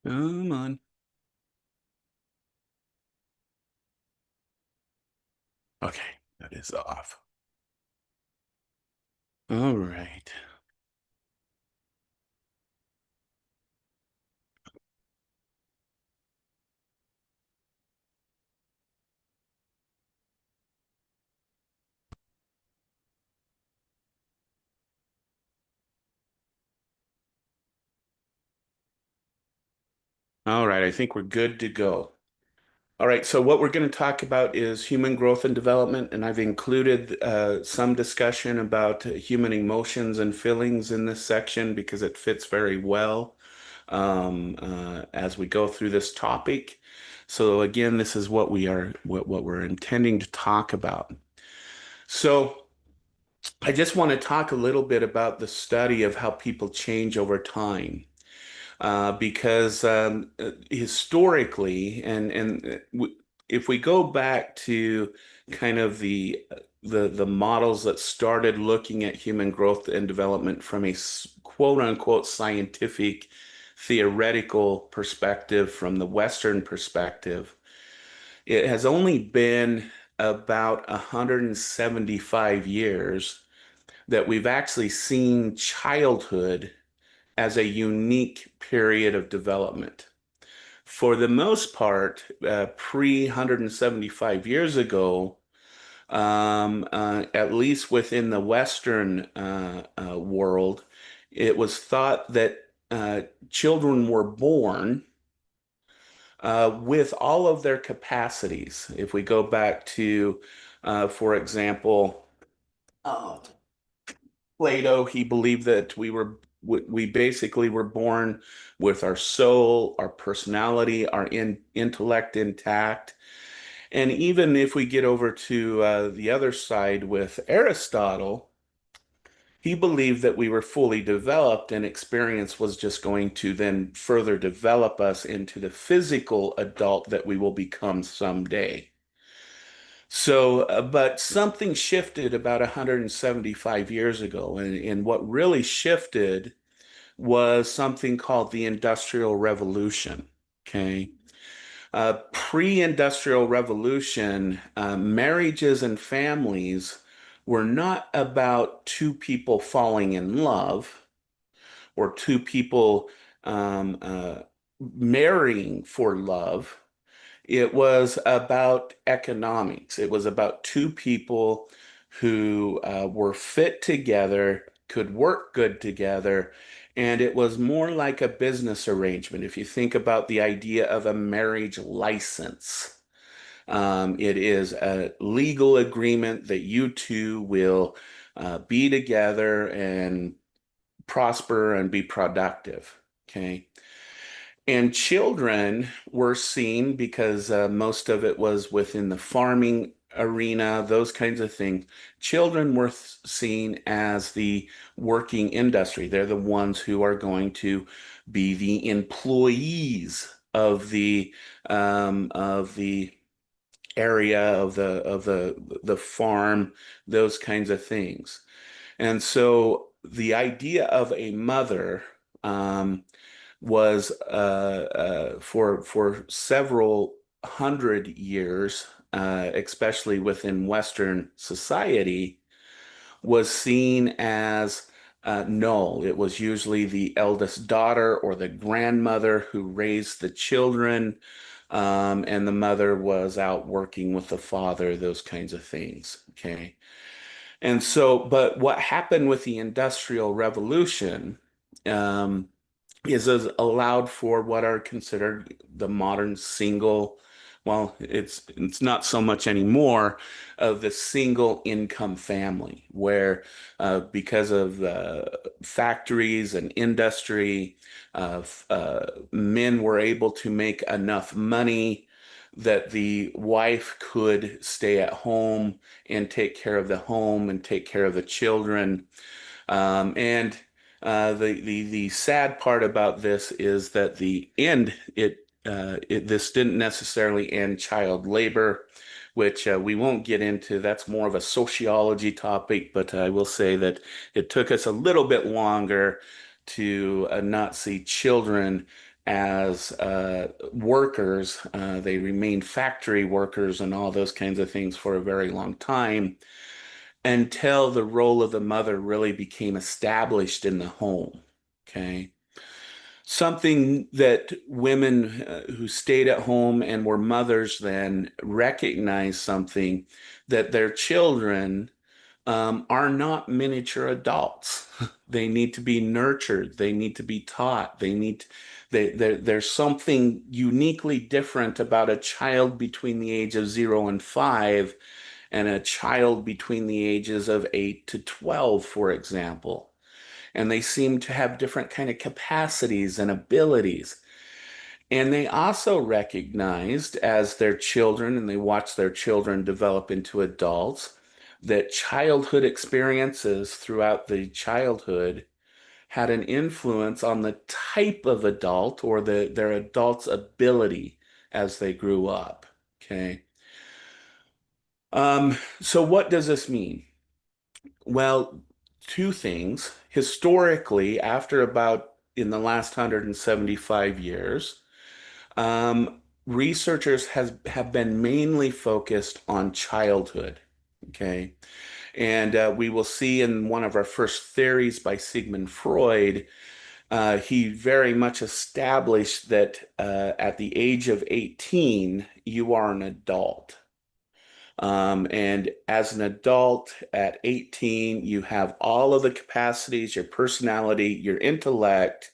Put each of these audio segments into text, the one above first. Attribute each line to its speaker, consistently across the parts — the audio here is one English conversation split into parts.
Speaker 1: Come on. Okay, that is off. All right. All right, I think we're good to go. All right, so what we're going to talk about is human growth and development, and I've included some discussion about human emotions and feelings in this section because it fits very well as we go through this topic. So again, this is what we're intending to talk about. So I just want to talk a little bit about the study of how people change over time. Because historically, if we go back to kind of the models that started looking at human growth and development from a quote unquote scientific theoretical perspective, from the Western perspective, it has only been about 175 years that we've actually seen childhood as a unique period of development. For the most part, pre 175 years ago, at least within the Western world, it was thought that children were born with all of their capacities. If we go back to, for example, uh, Plato, he believed that we basically were born with our soul, our personality, our intellect intact. And even if we get over to the other side with Aristotle, he believed that we were fully developed and experience was just going to then further develop us into the physical adult that we will become someday. So, but something shifted about 175 years ago, and what really shifted was something called the Industrial Revolution. Okay. Pre-industrial revolution, marriages and families were not about two people falling in love or two people marrying for love. It was about economics. It was about two people who were fit together, could work good together, and it was more like a business arrangement. If you think about the idea of a marriage license, it is a legal agreement that you two will be together and prosper and be productive. Okay. And children were seen because most of it was within the farming arena, those kinds of things. Children were seen as the working industry. They're the ones who are going to be the employees of the area of the farm, those kinds of things. And so the idea of a mother was for several hundred years, especially within Western society, was seen as null. It was usually the eldest daughter or the grandmother who raised the children, and the mother was out working with the father, those kinds of things. Okay. And so, but what happened with the Industrial Revolution, um, is allowed for what are considered the modern single, well, it's not so much anymore of the single income family, where because of factories and industry, men were able to make enough money that the wife could stay at home and take care of the home and take care of the children. And the sad part about this is that this didn't necessarily end child labor, which we won't get into. That's more of a sociology topic, but I will say that it took us a little bit longer to not see children as workers. They remained factory workers and all those kinds of things for a very long time until the role of the mother really became established in the home. Okay. Something that women who stayed at home and were mothers then recognized something that their children are not miniature adults. They need to be nurtured. They need to be taught. There's something uniquely different about a child between the age of 0 and 5 and a child between the ages of 8 to 12, for example. And they seem to have different kind of capacities and abilities. And they also recognized as their children and they watched their children develop into adults that childhood experiences throughout the childhood had an influence on the type of adult or their adult's ability as they grew up. Okay. So what does this mean? Well, two things. Historically, after about in the last 175 years, researchers have been mainly focused on childhood. Okay. And we will see in one of our first theories by Sigmund Freud, he very much established that at the age of 18, you are an adult. And as an adult at 18, you have all of the capacities, your personality, your intellect,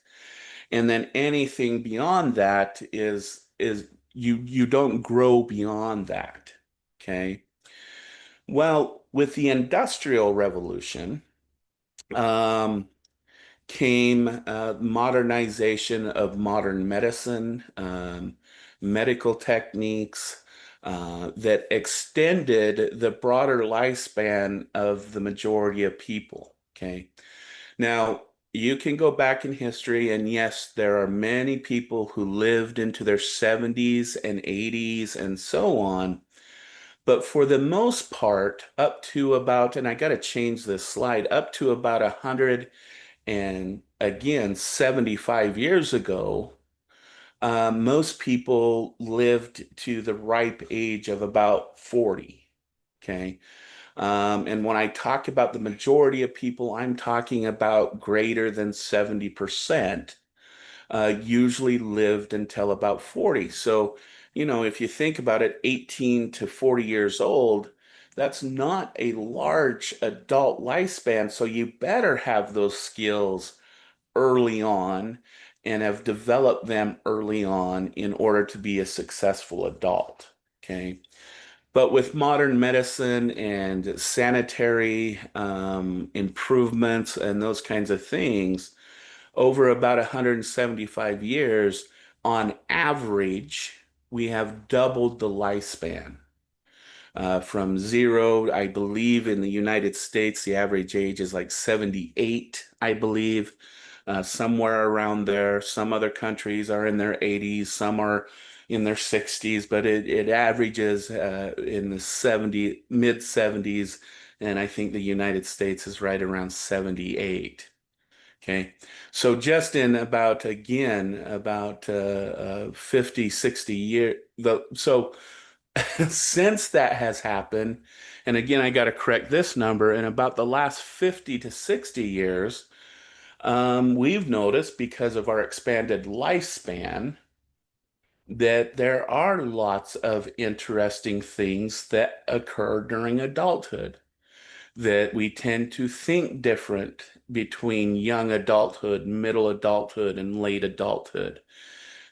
Speaker 1: and then anything beyond that is you don't grow beyond that. Okay. Well, with the Industrial Revolution, um, came modernization of modern medicine, medical techniques that extended the broader lifespan of the majority of people. Okay. Now, you can go back in history, and yes, there are many people who lived into their 70s and 80s and so on. But for the most part, up to about, and I got to change this slide, up to about 100 and again, 75 years ago, most people lived to the ripe age of about 40. Okay. And when I talk about the majority of people, I'm talking about greater than 70% usually lived until about 40. So, if you think about it, 18 to 40 years old, that's not a large adult lifespan. So you better have those skills early on and have developed them early on in order to be a successful adult. Okay. But with modern medicine and sanitary improvements and those kinds of things, over about 175 years, on average, we have doubled the lifespan. From zero, I believe in the United States, the average age is like 78, I believe, somewhere around there. Some other countries are in their 80s, some are in their 60s, but it averages in the 70, mid 70s, and I think the United States is right around 78. Okay. So just in about, again, about 50, 60 years, so since that has happened, and again, I got to correct this number, in about the last 50 to 60 years, we've noticed because of our expanded lifespan that there are lots of interesting things that occur during adulthood, that we tend to think different between young adulthood, middle adulthood, and late adulthood,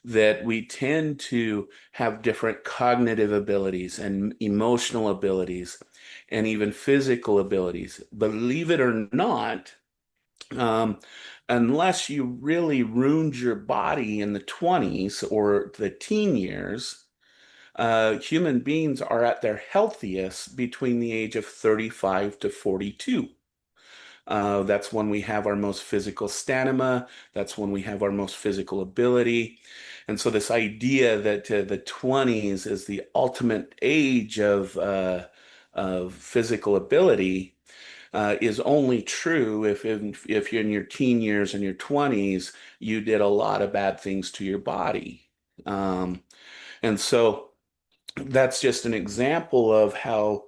Speaker 1: that we tend to have different cognitive abilities and emotional abilities and even physical abilities. Believe it or not, um, unless you really ruined your body in the 20s or the teen years, human beings are at their healthiest between the age of 35 to 42. That's when we have our most physical stamina. That's when we have our most physical ability. And so this idea that the 20s is the ultimate age of physical ability, is only true if you're in your teen years and your 20s, you did a lot of bad things to your body. Um, and so that's just an example of how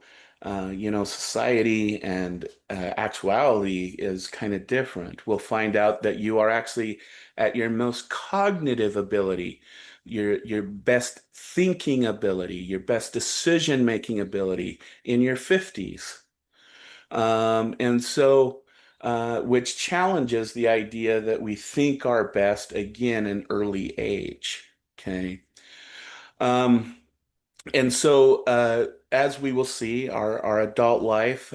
Speaker 1: society and actuality is kind of different. We'll find out that you are actually at your most cognitive ability, your best thinking ability, your best decision making ability in your 50s. And so which challenges the idea that we think our best again in early age. Okay. Um, and so, as we will see, our adult life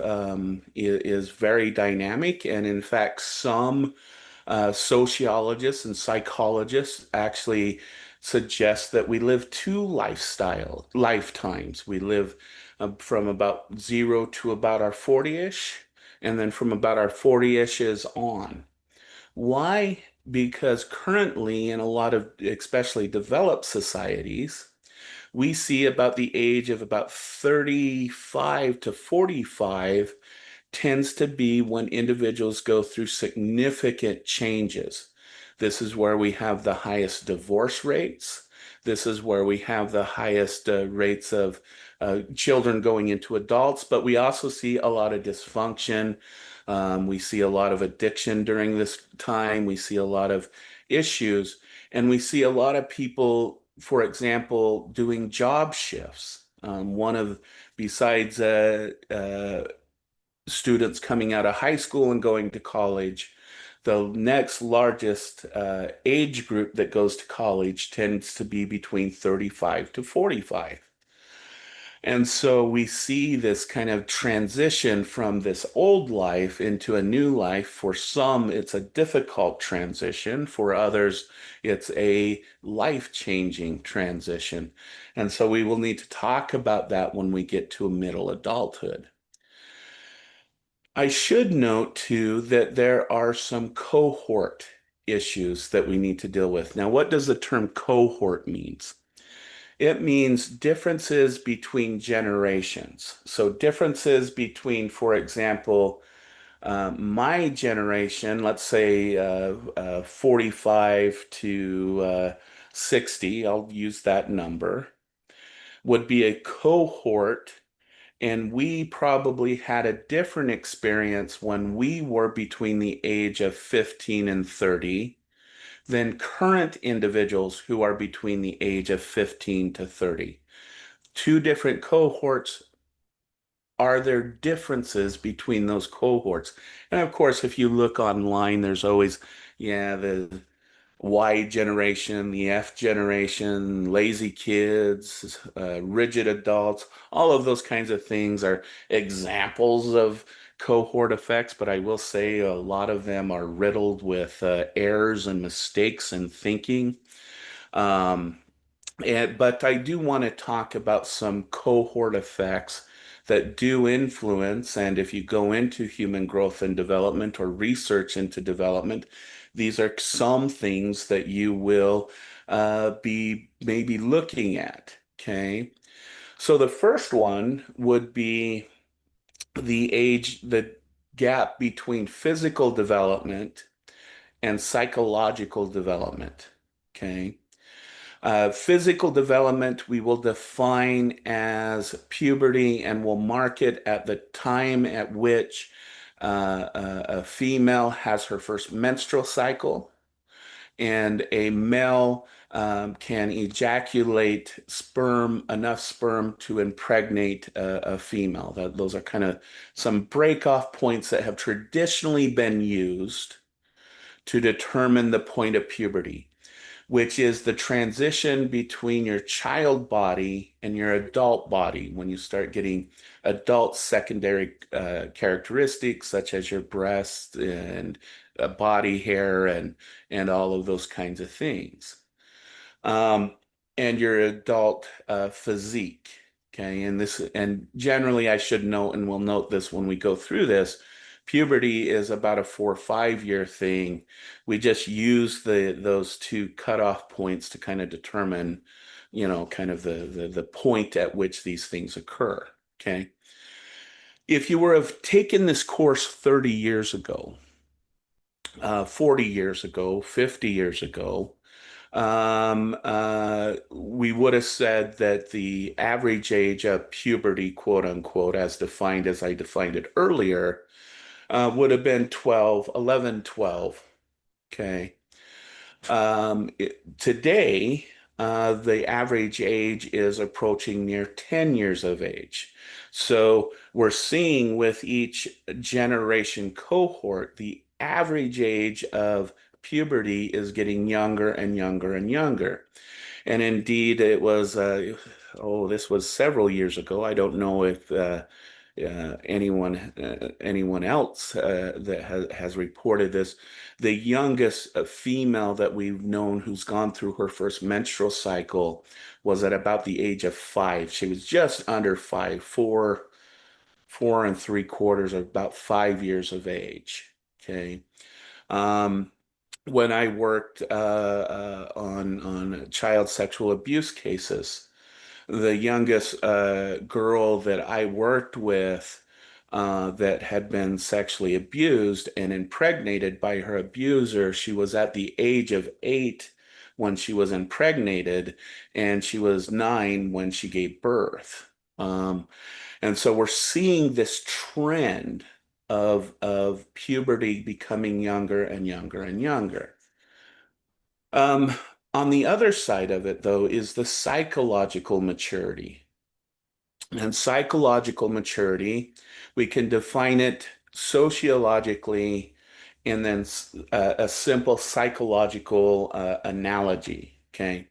Speaker 1: is very dynamic. And in fact, some sociologists and psychologists actually suggest that we live two lifetimes. We live from about zero to about our 40-ish, and then from about our 40-ish on. Why? Because currently, in a lot of especially developed societies, we see about the age of about 35 to 45 tends to be when individuals go through significant changes. This is where we have the highest divorce rates. This is where we have the highest rates of children going into adults, but we also see a lot of dysfunction. We see a lot of addiction during this time. We see a lot of issues, and we see a lot of people, for example, doing job shifts. Besides students coming out of high school and going to college, the next largest age group that goes to college tends to be between 35 to 45. And so we see this kind of transition from this old life into a new life. For some, it's a difficult transition. For others, it's a life-changing transition. And so we will need to talk about that when we get to middle adulthood. I should note too that there are some cohort issues that we need to deal with. Now, what does the term cohort means? It means differences between generations. So differences between, for example, my generation, let's say 45 to 60, I'll use that number, would be a cohort, and we probably had a different experience when we were between the age of 15 and 30 than current individuals who are between the age of 15 to 30. Two different cohorts. Are there differences between those cohorts? And of course, if you look online, there's always, yeah, the Y generation, the F generation, lazy kids, rigid adults, all of those kinds of things are examples of cohort effects, but I will say a lot of them are riddled with errors and mistakes in thinking. Um, but I do want to talk about some cohort effects that do influence, and if you go into human growth and development or research into development, these are some things that you will be maybe looking at. Okay. So the first one would be the gap between physical development and psychological development. Okay. Physical development we will define as puberty, and we'll mark it at the time at which a female has her first menstrual cycle, and a male can ejaculate enough sperm to impregnate a female. Those are kind of some break-off points that have traditionally been used to determine the point of puberty, which is the transition between your child body and your adult body when you start getting adult secondary characteristics such as your breasts and body hair and all of those kinds of things. Um, and your adult physique. Okay, and generally I should note, and we'll note this when we go through this, puberty is about a 4 or 5 year thing. We just use those two cutoff points to kind of determine, kind of the point at which these things occur. Okay. If you were have taken this course 30 years ago, 40 years ago, 50 years ago, we would have said that the average age of puberty, quote unquote, as defined as I defined it earlier, would have been 12, 11, 12. Okay. Today, the average age is approaching near 10 years of age. So we're seeing with each generation cohort, the average age of puberty is getting younger and younger and younger. And indeed, it was, this was several years ago. I don't know if anyone else that has reported this. The youngest female that we've known who's gone through her first menstrual cycle was at about the age of 5. She was just under 5, 4 and 3/4, or about 5 years of age. Okay. Um, when I worked on child sexual abuse cases, the youngest girl that I worked with that had been sexually abused and impregnated by her abuser, she was at the age of 8 when she was impregnated, and she was 9 when she gave birth. And so we're seeing this trend of puberty becoming younger and younger and younger. Um, on the other side of it, though, is the psychological maturity. And psychological maturity, we can define it sociologically and then a simple psychological analogy. Okay.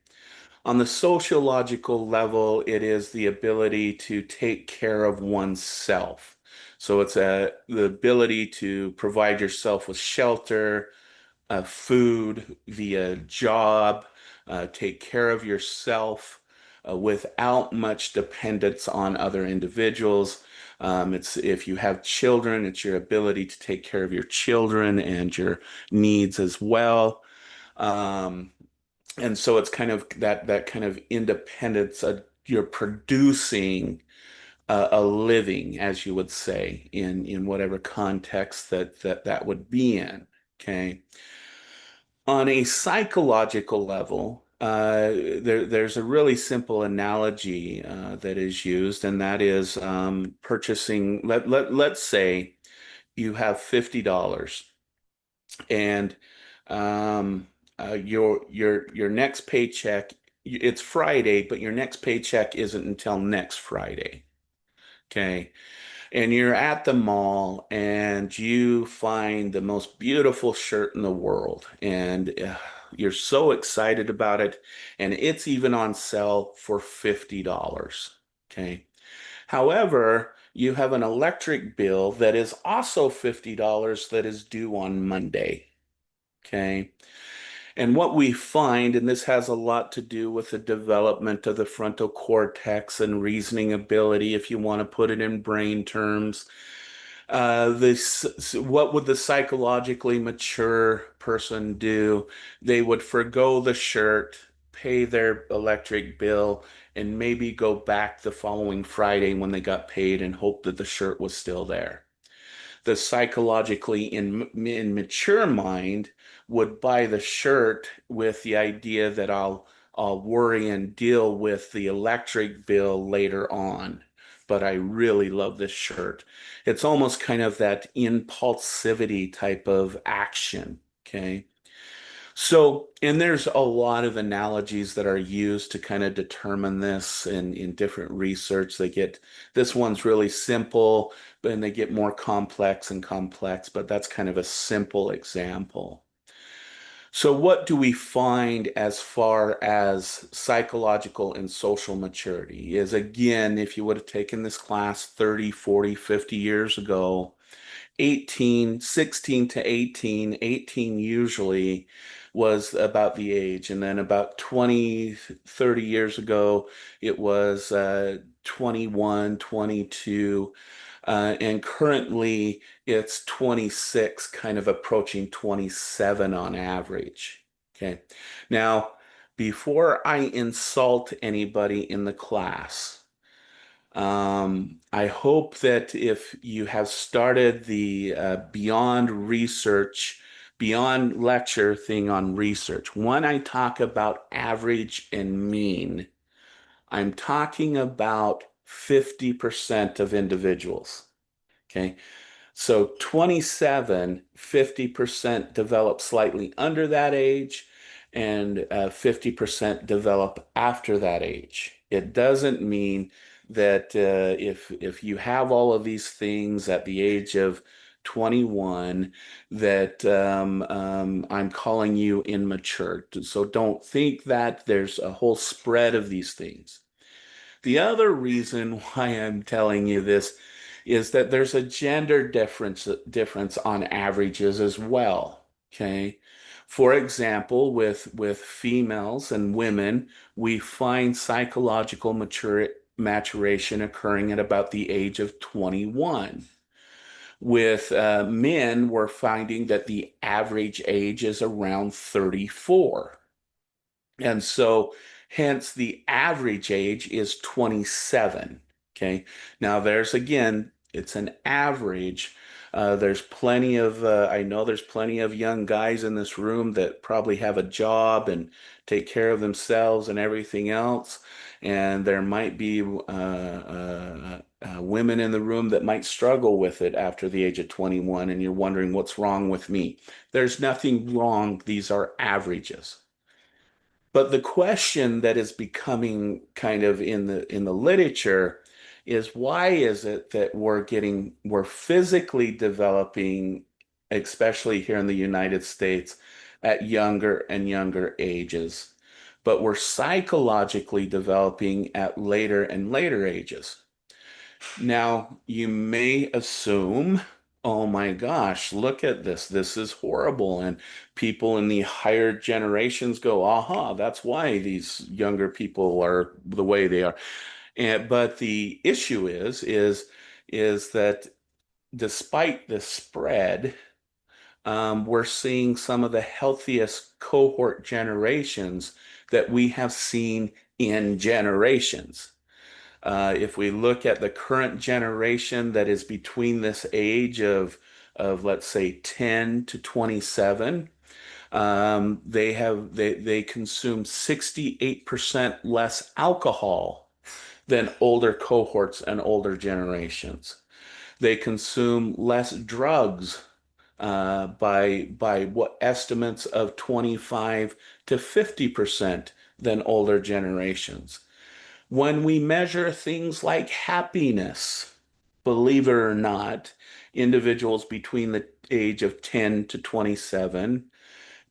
Speaker 1: On the sociological level, it is the ability to take care of oneself. So it's the ability to provide yourself with shelter, food, via job, take care of yourself without much dependence on other individuals. It's if you have children, it's your ability to take care of your children and your needs as well. Um, and so it's kind of that kind of independence. You're producing a living, as you would say, in whatever context that would be in. Okay. On a psychological level, there's a really simple analogy that is used, and that is purchasing. Let's say you have $50, and um, your next paycheck. It's Friday, but your next paycheck isn't until next Friday. Okay. And you're at the mall and you find the most beautiful shirt in the world, and you're so excited about it, and it's even on sale for $50. Okay. However, you have an electric bill that is also $50 that is due on Monday. Okay. And what we find, and this has a lot to do with the development of the frontal cortex and reasoning ability, if you want to put it in brain terms, what would the psychologically mature person do? They would forgo the shirt, pay their electric bill, and maybe go back the following Friday when they got paid and hope that the shirt was still there. The psychologically in mature mind would buy the shirt with the idea that I'll worry and deal with the electric bill later on. But I really love this shirt. It's almost kind of that impulsivity type of action. Okay. So, and there's a lot of analogies that are used to kind of determine this in different research. This one's really simple, but then they get more complex and complex, but that's kind of a simple example. So, what do we find as far as psychological and social maturity? Is again, if you would have taken this class 30, 40, 50 years ago, 18, 16 to 18, 18 usually was about the age. And then about 20, 30 years ago, it was 21, 22. And currently it's 26, kind of approaching 27 on average. Okay. Now, before I insult anybody in the class, I hope that if you have started the beyond research, beyond lecture thing on research, when I talk about average and mean, I'm talking about 50% of individuals. Okay. So 27, 50% develop slightly under that age, and 50% develop after that age. It doesn't mean that if you have all of these things at the age of 21, that I'm calling you immature. So don't think that there's a whole spread of these things. The other reason why I'm telling you this is that there's a gender difference on averages as well. Okay. For example, with females and women, we find psychological maturation occurring at about the age of 21. With men, we're finding that the average age is around 34. And so, hence, the average age is 27. Okay. Now, there's again, it's an average. I know there's plenty of young guys in this room that probably have a job and take care of themselves and everything else. And there might be women in the room that might struggle with it after the age of 21, and you're wondering what's wrong with me. There's nothing wrong. These are averages. But the question that is becoming kind of in the literature is why is it that we're physically developing, especially here in the United States, at younger and younger ages, but we're psychologically developing at later and later ages? Now, you may assume, oh my gosh, look at this. This is horrible. And people in the higher generations go, aha, that's why these younger people are the way they are. But the issue is that despite the spread, we're seeing some of the healthiest cohort generations that we have seen in generations. If we look at the current generation that is between this age of let's say 10 to 27, they consume 68% less alcohol than older cohorts and older generations. They consume less drugs by what estimates of 25 to 50% than older generations. When we measure things like happiness, believe it or not, individuals between the age of 10 to 27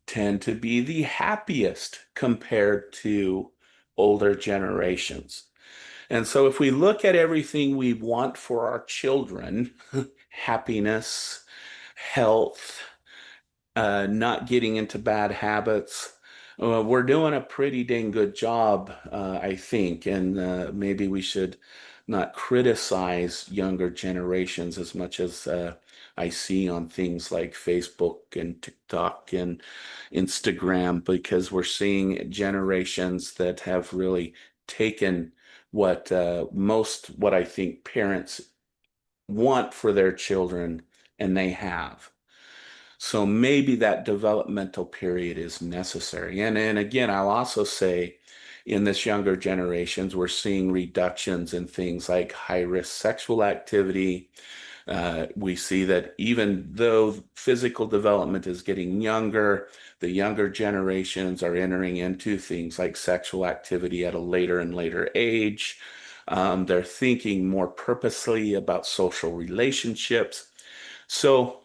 Speaker 1: tend to be the happiest compared to older generations. And so if we look at everything we want for our children, happiness, health, not getting into bad habits. We're doing a pretty dang good job, I think, and maybe we should not criticize younger generations as much as I see on things like Facebook and TikTok and Instagram, because we're seeing generations that have really taken what I think parents want for their children, and they have. So maybe that developmental period is necessary. And again, I'll also say in this younger generations, we're seeing reductions in things like high risk sexual activity. We see that even though physical development is getting younger, the younger generations are entering into things like sexual activity at a later and later age. They're thinking more purposely about social relationships. So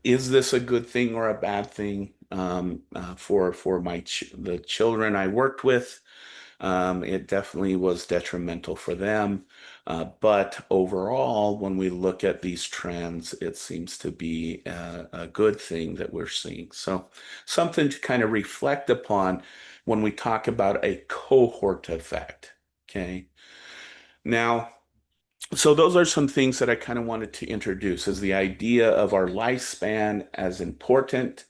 Speaker 1: is this a good thing or a bad thing for the children I worked with? It definitely was detrimental for them. But overall, when we look at these trends, it seems to be a good thing that we're seeing. So something to kind of reflect upon when we talk about a cohort effect. Okay. Now, so those are some things that I kind of wanted to introduce as the idea of our lifespan as important,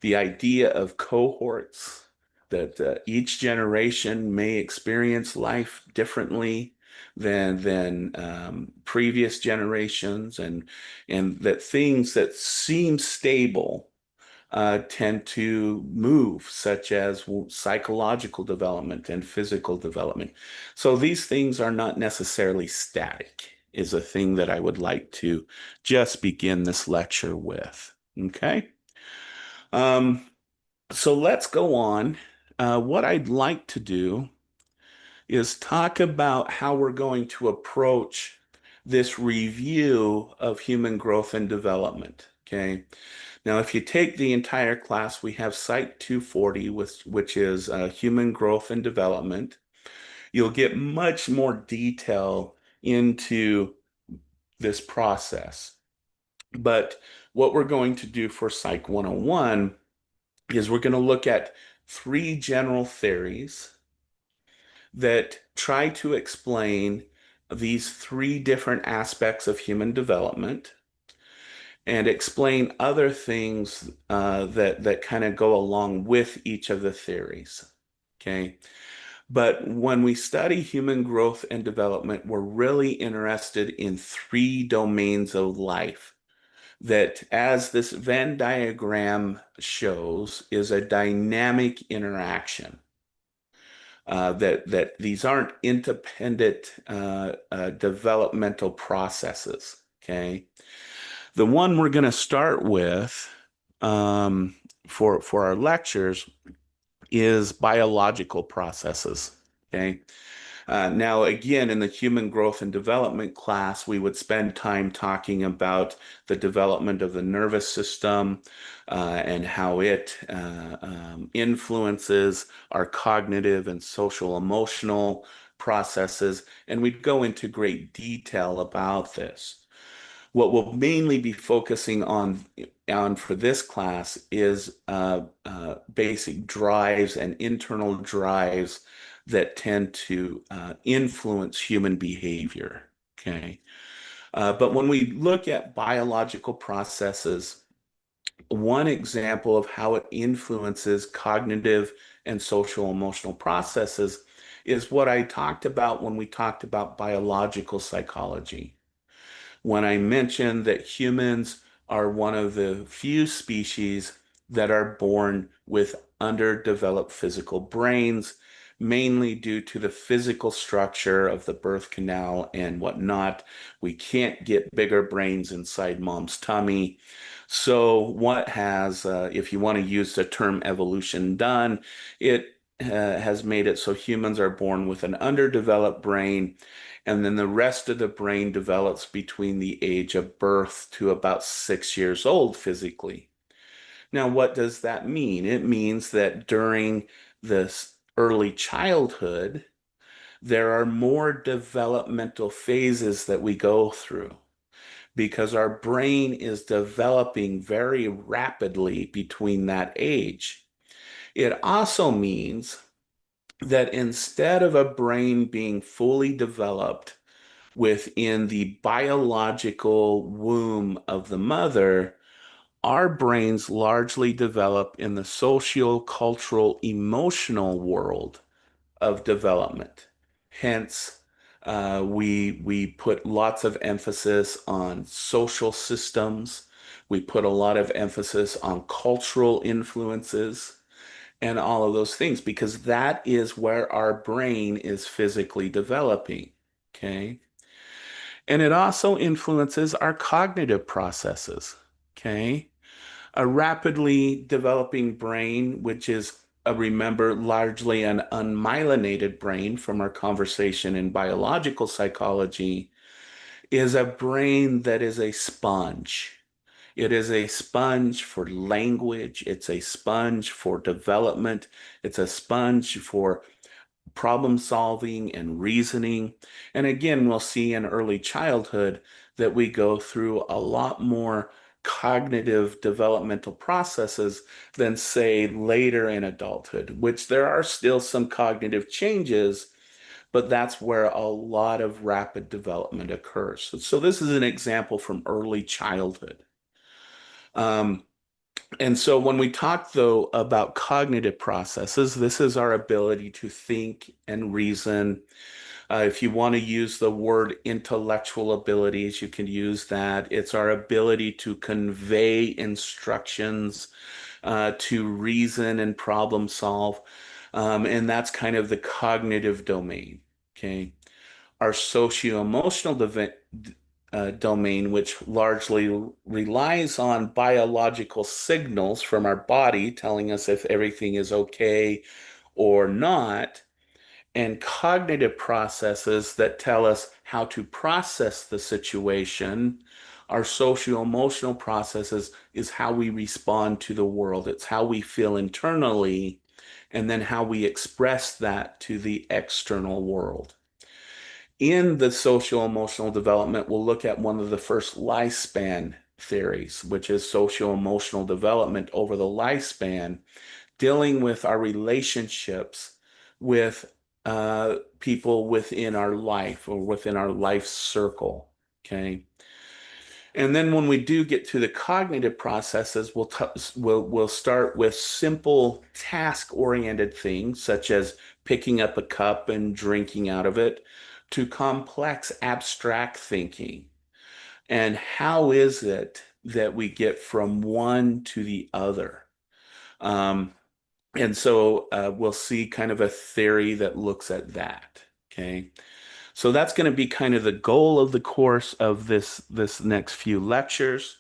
Speaker 1: the idea of cohorts, that each generation may experience life differently, than previous generations, and that things that seem stable tend to move, such as psychological development and physical development. So these things are not necessarily static, is a thing that I would like to just begin this lecture with. Okay. Um, so let's go on. What I'd like to do is talk about how we're going to approach this review of human growth and development. Okay. Now, if you take the entire class, we have Site 240, which is human growth and development. You'll get much more detail into this process. But what we're going to do for Psych 101 is we're going to look at three general theories that try to explain these three different aspects of human development and explain other things that kind of go along with each of the theories. Okay. But when we study human growth and development, we're really interested in three domains of life that, as this Venn diagram shows, is a dynamic interaction. That these aren't independent developmental processes. Okay. The one we're going to start with for our lectures is biological processes. Okay. Now, again, in the human growth and development class, we would spend time talking about the development of the nervous system and how it influences our cognitive and social emotional processes. And we'd go into great detail about this. What we'll mainly be focusing on for this class is basic drives and internal drives that tend to influence human behavior. Okay. But when we look at biological processes, one example of how it influences cognitive and social emotional processes is what I talked about when we talked about biological psychology. When I mentioned that humans are one of the few species that are born with underdeveloped physical brains, mainly due to the physical structure of the birth canal and whatnot. We can't get bigger brains inside mom's tummy. So, what has, if you want to use the term evolution, done, it has made it so humans are born with an underdeveloped brain, and then the rest of the brain develops between the age of birth to about 6 years old physically. Now, what does that mean? It means that during this early childhood, there are more developmental phases that we go through because our brain is developing very rapidly between that age. It also means that instead of a brain being fully developed within the biological womb of the mother, our brains largely develop in the social, cultural, emotional world of development. Hence, we put lots of emphasis on social systems. We put a lot of emphasis on cultural influences and all of those things because that is where our brain is physically developing. Okay. And it also influences our cognitive processes. Okay. A rapidly developing brain, which is, remember, largely an unmyelinated brain from our conversation in biological psychology, is a brain that is a sponge. It is a sponge for language. It's a sponge for development. It's a sponge for problem solving and reasoning. And again, we'll see in early childhood that we go through a lot more cognitive developmental processes than, say, later in adulthood, which there are still some cognitive changes, but that's where a lot of rapid development occurs. So this is an example from early childhood. Um, and so when we talk, though, about cognitive processes, this is our ability to think and reason, If you want to use the word intellectual abilities, you can use that. It's our ability to convey instructions, to reason and problem solve. And that's kind of the cognitive domain. Okay. Our socio-emotional domain, which largely relies on biological signals from our body telling us if everything is okay or not, and cognitive processes that tell us how to process the situation. Our socio-emotional processes is how we respond to the world. It's how we feel internally, and then how we express that to the external world. In the social emotional development, we'll look at one of the first lifespan theories, which is social emotional development over the lifespan, dealing with our relationships with people within our life or within our life circle. Okay. And then when we do get to the cognitive processes, we'll start with simple task-oriented things such as picking up a cup and drinking out of it, to complex abstract thinking. And how is it that we get from one to the other? Um, and so we'll see kind of a theory that looks at that. Okay. So that's going to be kind of the goal of the course of this next few lectures.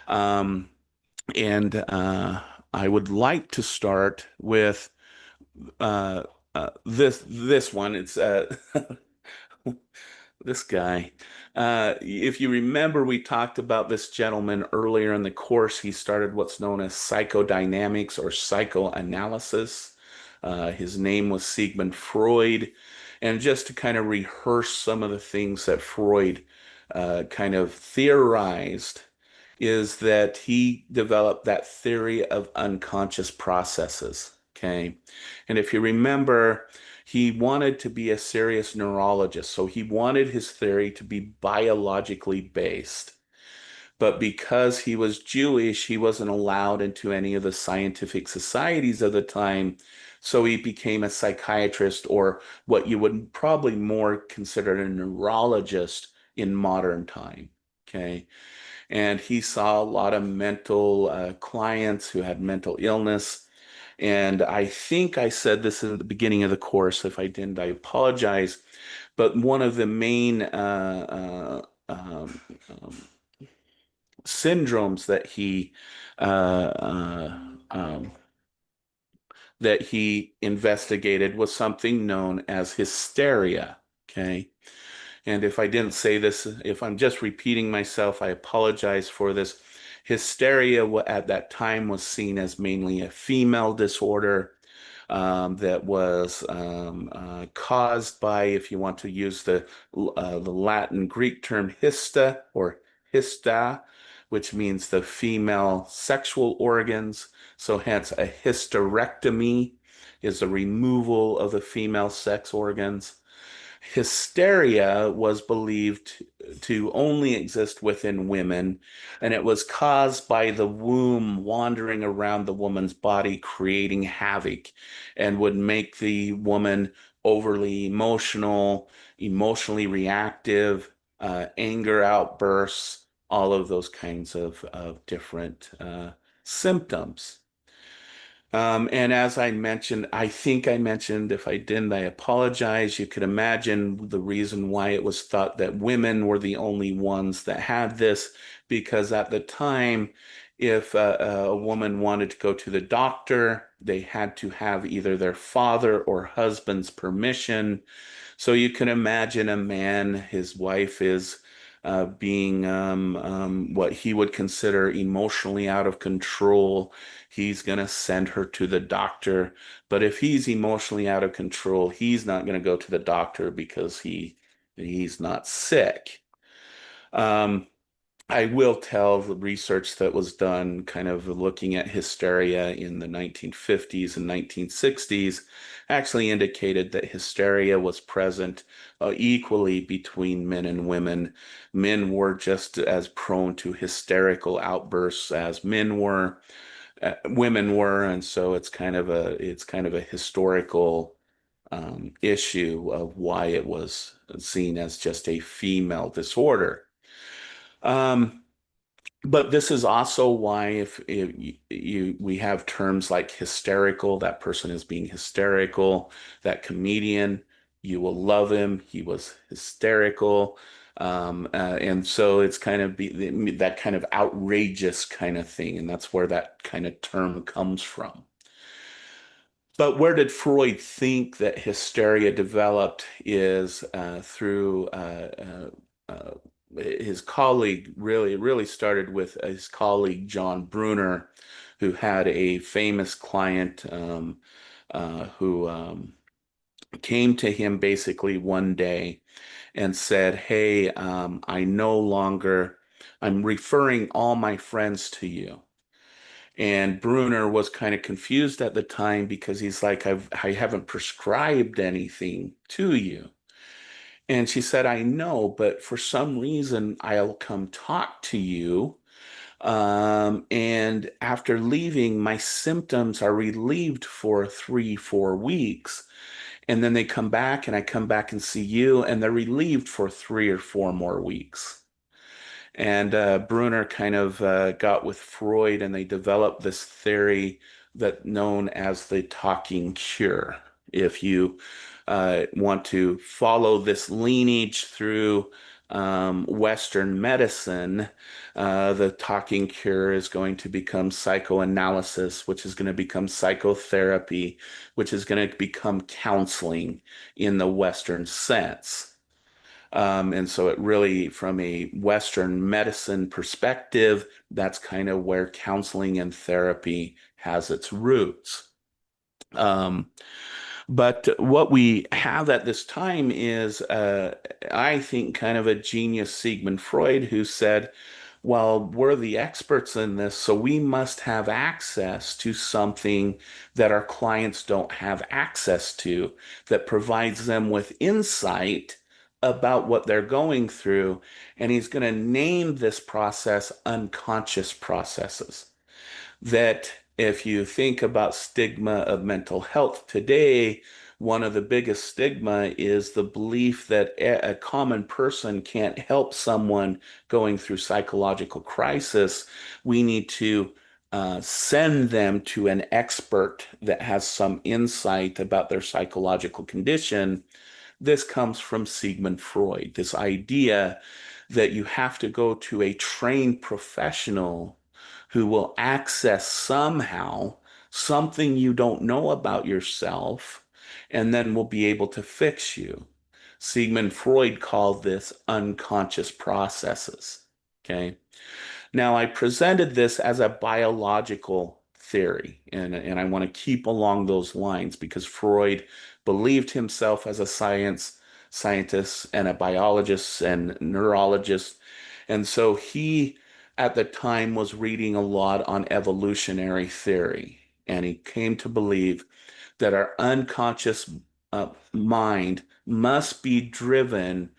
Speaker 1: Um, and I would like to start with uh, this one. It's this guy. If you remember, we talked about this gentleman earlier in the course. He started what's known as psychodynamics or psychoanalysis. His name was Sigmund Freud. And just to kind of rehearse some of the things that Freud kind of theorized, is that he developed that theory of unconscious processes. Okay. And if you remember, he wanted to be a serious neurologist, so he wanted his theory to be biologically based. But because he was Jewish, he wasn't allowed into any of the scientific societies of the time. So he became a psychiatrist, or what you would probably more consider a neurologist in modern time. Okay. And he saw a lot of mental clients who had mental illness. And I think I said this in the beginning of the course. If I didn't, I apologize. But one of the main syndromes uh, uh, um, that he investigated was something known as hysteria. Okay. And if I didn't say this, if I'm just repeating myself, I apologize for this. Hysteria at that time was seen as mainly a female disorder, that was caused by, if you want to use the Latin Greek term hysta or hysta, which means the female sexual organs. So hence a hysterectomy is the removal of the female sex organs. Hysteria was believed to only exist within women, and it was caused by the womb wandering around the woman's body, creating havoc, and would make the woman overly emotional, emotionally reactive, anger outbursts, all of those kinds of different symptoms. And as I mentioned, I think I mentioned, if I didn't, I apologize. You could imagine the reason why it was thought that women were the only ones that had this, because at the time, if a woman wanted to go to the doctor, they had to have either their father or husband's permission. So you can imagine a man, his wife is being what he would consider emotionally out of control. He's going to send her to the doctor. But if he's emotionally out of control, he's not going to go to the doctor because he's not sick. Um, I will tell the research that was done kind of looking at hysteria in the 1950s and 1960s actually indicated that hysteria was present equally between men and women. Men were just as prone to hysterical outbursts as women were, and so it's kind of a historical issue of why it was seen as just a female disorder. Um, but this is also why if we have terms like hysterical, that person is being hysterical, that comedian, you will love him, he was hysterical. And so it's kind of that kind of outrageous kind of thing, and that's where that kind of term comes from. But where did Freud think that hysteria developed is through his colleague, really started with his colleague John Brunner, who had a famous client who came to him basically one day and said, "Hey, I'm referring all my friends to you." And Bruner was kind of confused at the time because he's like, I haven't prescribed anything to you. And she said, I know, but for some reason I'll come talk to you. And after leaving, my symptoms are relieved for 3, 4 weeks. And then they come back and I come back and see you, and they're relieved for 3 or 4 more weeks. And Bruner kind of got with Freud, and they developed this theory that known as the talking cure. If you want to follow this lineage through Western medicine, the talking cure is going to become psychoanalysis, which is going to become psychotherapy, which is going to become counseling in the Western sense. And so it really, from a Western medicine perspective, that's kind of where counseling and therapy has its roots. Um, but what we have at this time is, I think, kind of a genius Sigmund Freud who said, well, we're the experts in this, so we must have access to something that our clients don't have access to, that provides them with insight about what they're going through. And he's going to name this process unconscious processes. That if you think about stigma of mental health today, one of the biggest stigma is the belief that a common person can't help someone going through psychological crisis. We need to send them to an expert that has some insight about their psychological condition. This comes from Sigmund Freud, this idea that you have to go to a trained professional who will access somehow something you don't know about yourself and then will be able to fix you. Sigmund Freud called this unconscious processes. Okay. Now, I presented this as a biological theory, and I want to keep along those lines because Freud believed himself as a scientist and a biologist and neurologist. And so he, at the time, was reading a lot on evolutionary theory, and he came to believe that our unconscious mind must be driven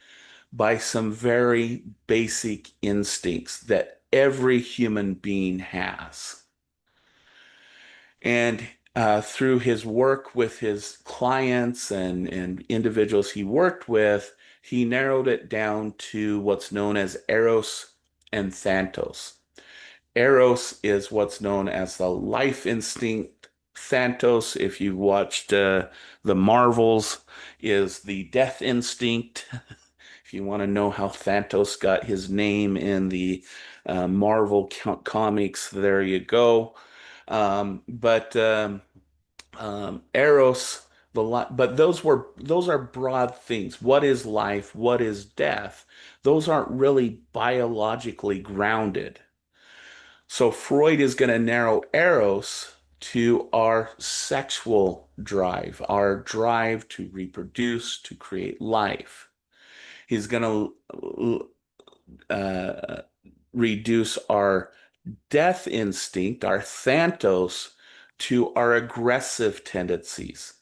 Speaker 1: by some very basic instincts that every human being has. And through his work with his clients and individuals he worked with, he narrowed it down to what's known as Eros and Thanatos. Eros is what's known as the life instinct. Thanatos, if you've watched the Marvels, is the death instinct. If you want to know how Thanatos got his name in the Marvel comics, there you go. But Eros, but those are broad things. What is life? What is death? Those aren't really biologically grounded. So Freud is going to narrow Eros to our sexual drive, our drive to reproduce, to create life. He's going to reduce our death instinct, our Thanatos, to our aggressive tendencies,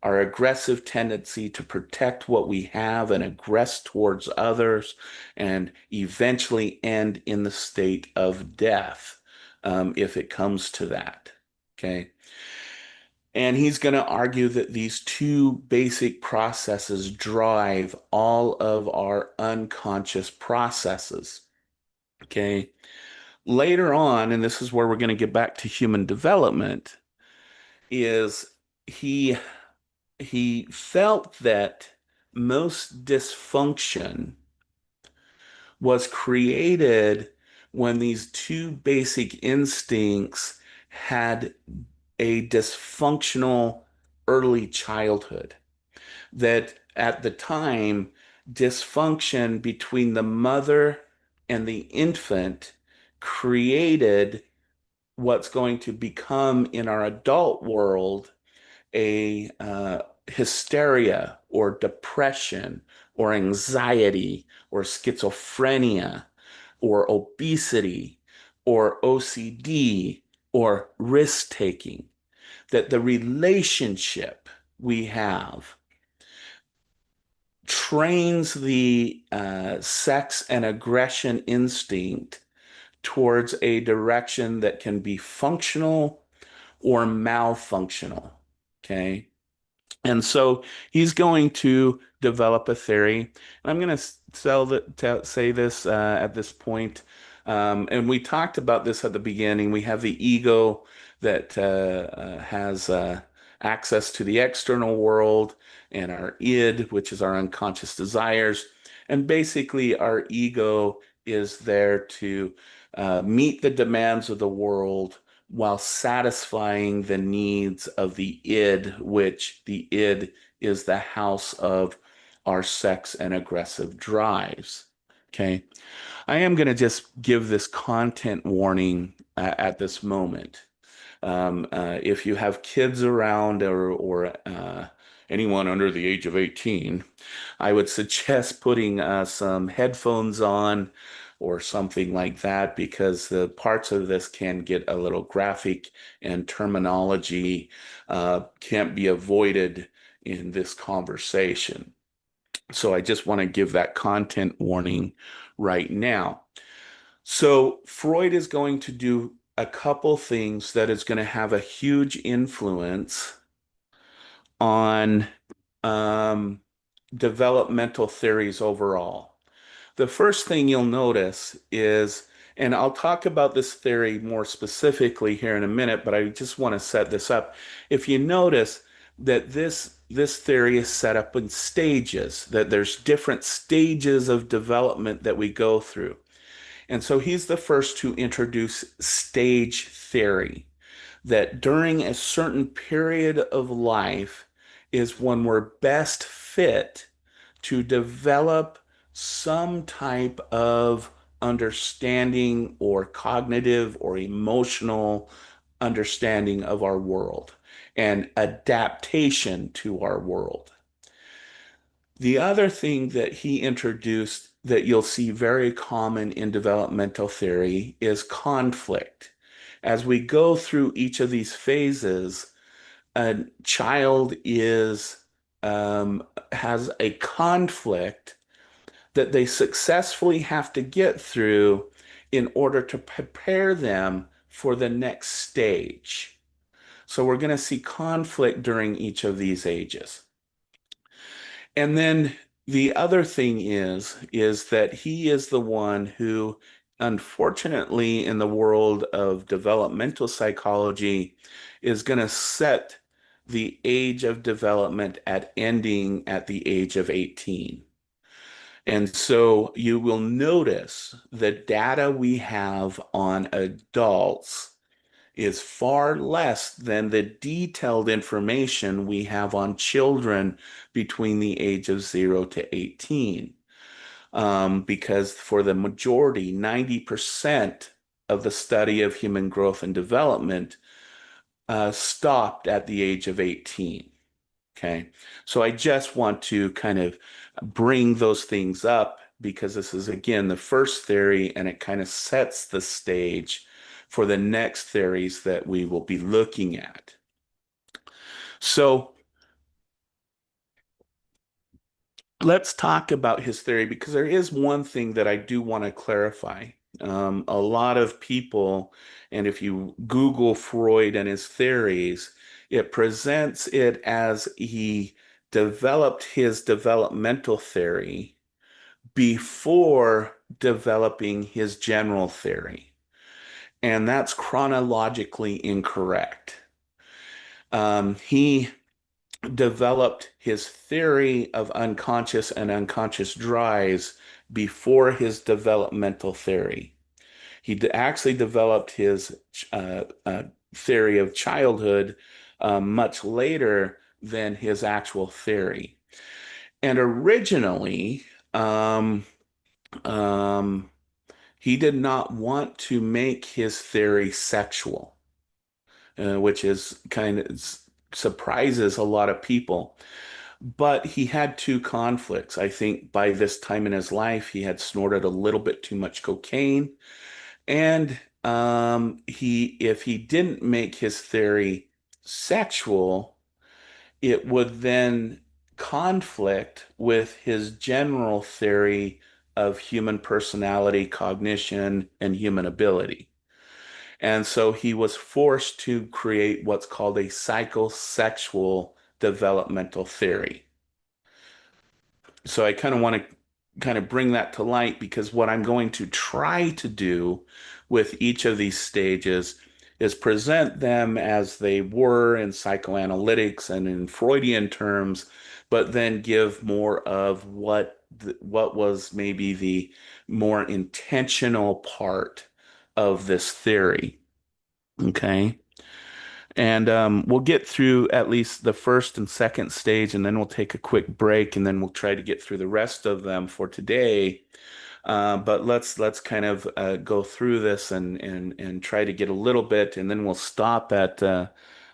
Speaker 1: our aggressive tendency to protect what we have and aggress towards others, and eventually end in the state of death, if it comes to that. Okay. And he's going to argue that these two basic processes drive all of our unconscious processes. Okay. Later on, and this is where we're going to get back to human development, is he he felt that most dysfunction was created when these two basic instincts had a dysfunctional early childhood. That at the time, dysfunction between the mother and the infant created what's going to become in our adult world a hysteria or depression or anxiety or schizophrenia or obesity or OCD or risk taking. That the relationship we have trains the sex and aggression instinct towards a direction that can be functional or malfunctional. Okay. And so he's going to develop a theory. And I'm going to say this at this point. And we talked about this at the beginning. We have the ego that has access to the external world, and our id, which is our unconscious desires. And basically, our ego is there to meet the demands of the world while satisfying the needs of the id, which the id is the house of our sex and aggressive drives. Okay. I am going to just give this content warning at this moment. If you have kids around or anyone under the age of 18, I would suggest putting some headphones on or something like that because the parts of this can get a little graphic and terminology can't be avoided in this conversation. So I just want to give that content warning right now. So Freud is going to do a couple things that is going to have a huge influence on um, developmental theories overall. The first thing you'll notice is, and I'll talk about this theory more specifically here in a minute, but I just want to set this up. If you notice that this theory is set up in stages, that there's different stages of development that we go through. And so he's the first to introduce stage theory, that during a certain period of life is when we're best fit to develop some type of understanding or cognitive or emotional understanding of our world and adaptation to our world. The other thing that he introduced that you'll see very common in developmental theory is conflict. As we go through each of these phases, a child is has a conflict that they successfully have to get through in order to prepare them for the next stage. So we're going to see conflict during each of these ages. And then the other thing is that he is the one who, unfortunately, in the world of developmental psychology, is going to set the age of development at ending at the age of 18. And so you will notice the data we have on adults is far less than the detailed information we have on children between the age of 0 to 18. Because for the majority, 90% of the study of human growth and development stopped at the age of 18. Okay. So I just want to kind of bring those things up because this is, again, the first theory and it kind of sets the stage for the next theories that we will be looking at. So let's talk about his theory because there is one thing that I do want to clarify. A lot of people, and if you Google Freud and his theories, It presents it as he developed his developmental theory before developing his general theory. And that's chronologically incorrect. He developed his theory of unconscious and unconscious drives before his developmental theory. He actually developed his theory of childhood much later than his actual theory. And originally, um, um, he did not want to make his theory sexual, which is kind of surprises a lot of people. But he had two conflicts. I think by this time in his life, he had snorted a little bit too much cocaine. And if he didn't make his theory sexual, it would then conflict with his general theory of human personality, cognition, and human ability. And so he was forced to create what's called a psychosexual developmental theory. So I kind of want to kind of bring that to light because what I'm going to try to do with each of these stages is present them as they were in psychoanalytics and in Freudian terms, but then give more of what was maybe the more intentional part of this theory. Okay. And we'll get through at least the first and second stage, and then we'll take a quick break, and then we'll try to get through the rest of them for today. But let's kind of go through this and try to get a little bit, and then we'll stop at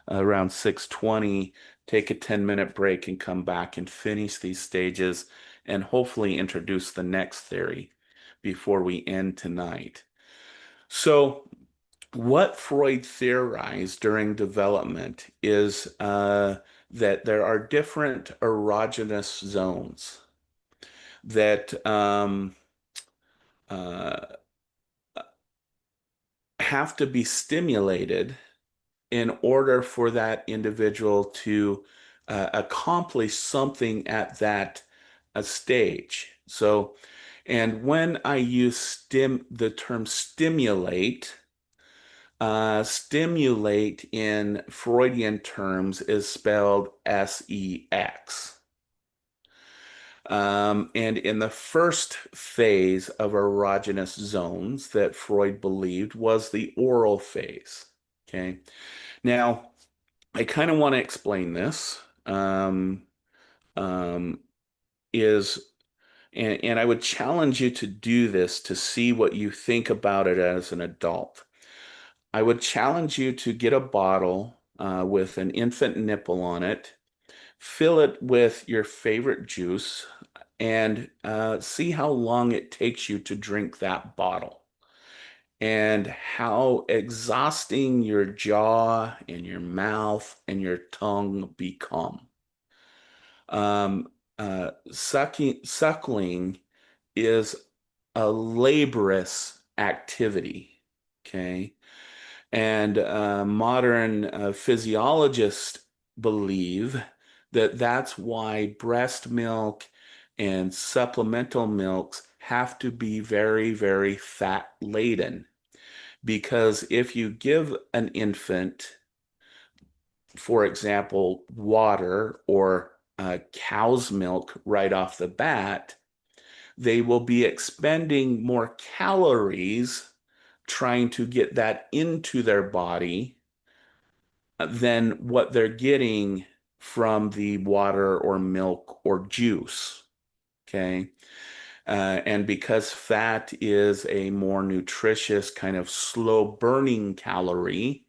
Speaker 1: around 6:20, take a 10-minute break, and come back and finish these stages, and hopefully introduce the next theory before we end tonight. So what Freud theorized during development is that there are different erogenous zones that uh, have to be stimulated in order for that individual to accomplish something at that stage. So, and when I use the term stimulate, stimulate in Freudian terms is spelled sex. And in the first phase of erogenous zones that Freud believed was the oral phase. Okay. Now, I kind of want to explain this. Um, is and I would challenge you to do this to see what you think about it as an adult. I would challenge you to get a bottle with an infant nipple on it, fill it with your favorite juice, and see how long it takes you to drink that bottle and how exhausting your jaw and your mouth and your tongue become. Suckling is a laborious activity. Okay. And modern physiologists believe that that's why breast milk and supplemental milks have to be very, very fat laden. Because if you give an infant, for example, water or cow's milk right off the bat, they will be expending more calories trying to get that into their body than what they're getting from the water or milk or juice. Okay. And because fat is a more nutritious, kind of slow burning calorie,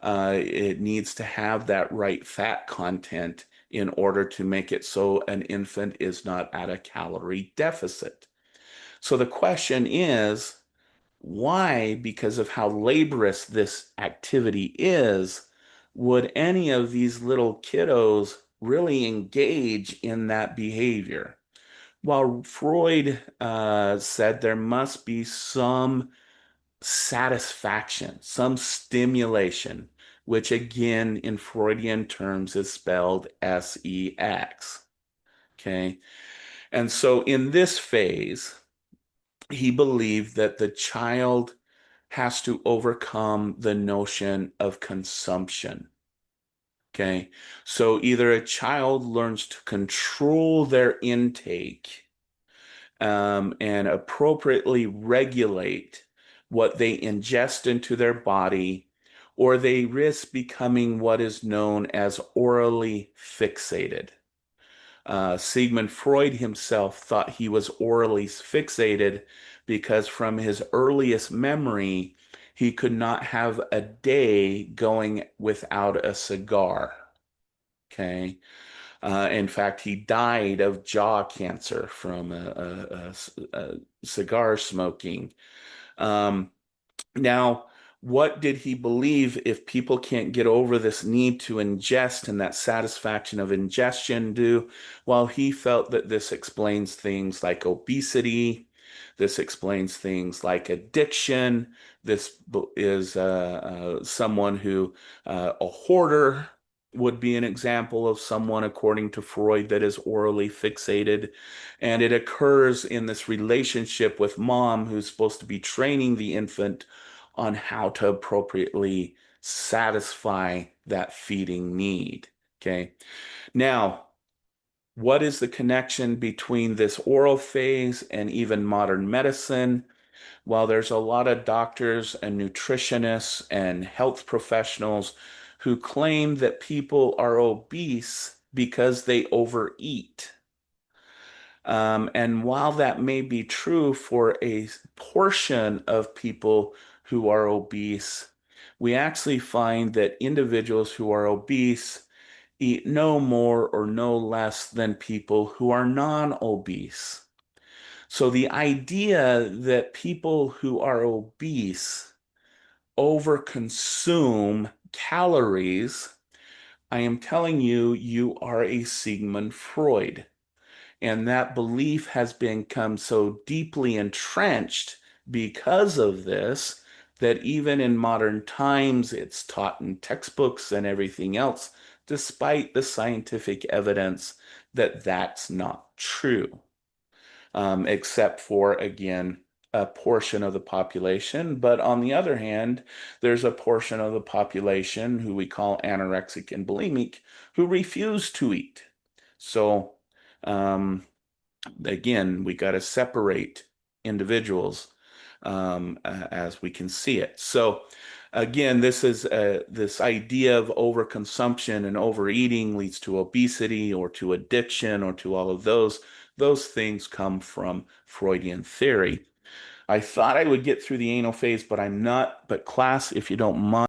Speaker 1: it needs to have that right fat content in order to make it so an infant is not at a calorie deficit. So the question is, why, because of how laborious this activity is, would any of these little kiddos really engage in that behavior? While Freud said there must be some satisfaction, some stimulation which again in Freudian terms is spelled sex. Okay. And so in this phase, he believed that the child has to overcome the notion of consumption. Okay. So either a child learns to control their intake and appropriately regulate what they ingest into their body, or they risk becoming what is known as orally fixated. Sigmund Freud himself thought he was orally fixated because from his earliest memory, he could not have a day going without a cigar. Okay. In fact, he died of jaw cancer from a cigar smoking. Um, Now, what did he believe if people can't get over this need to ingest and that satisfaction of ingestion do? Well, he felt that this explains things like obesity. This explains things like addiction. This is someone who, a hoarder would be an example of someone, according to Freud, that is orally fixated. And it occurs in this relationship with mom, who's supposed to be training the infant on how to appropriately satisfy that feeding need. Okay. Now, what is the connection between this oral phase and even modern medicine? Well, there's a lot of doctors and nutritionists and health professionals who claim that people are obese because they overeat. And while that may be true for a portion of people who are obese, we actually find that individuals who are obese eat no more or no less than people who are non-obese. So the idea that people who are obese overconsume calories, I am telling you, you are a Sigmund Freud. And that belief has become so deeply entrenched because of this that even in modern times, it's taught in textbooks and everything else, despite the scientific evidence that that's not true, except for, again, a portion of the population. But on the other hand, there's a portion of the population who we call anorexic and bulimic who refuse to eat. So, again, we got to separate individuals as we can see it. So, again, this idea of overconsumption and overeating leads to obesity or to addiction or to all of those. Those things come from Freudian theory. I thought I would get through the anal phase, but I'm not. But class, if you don't mind.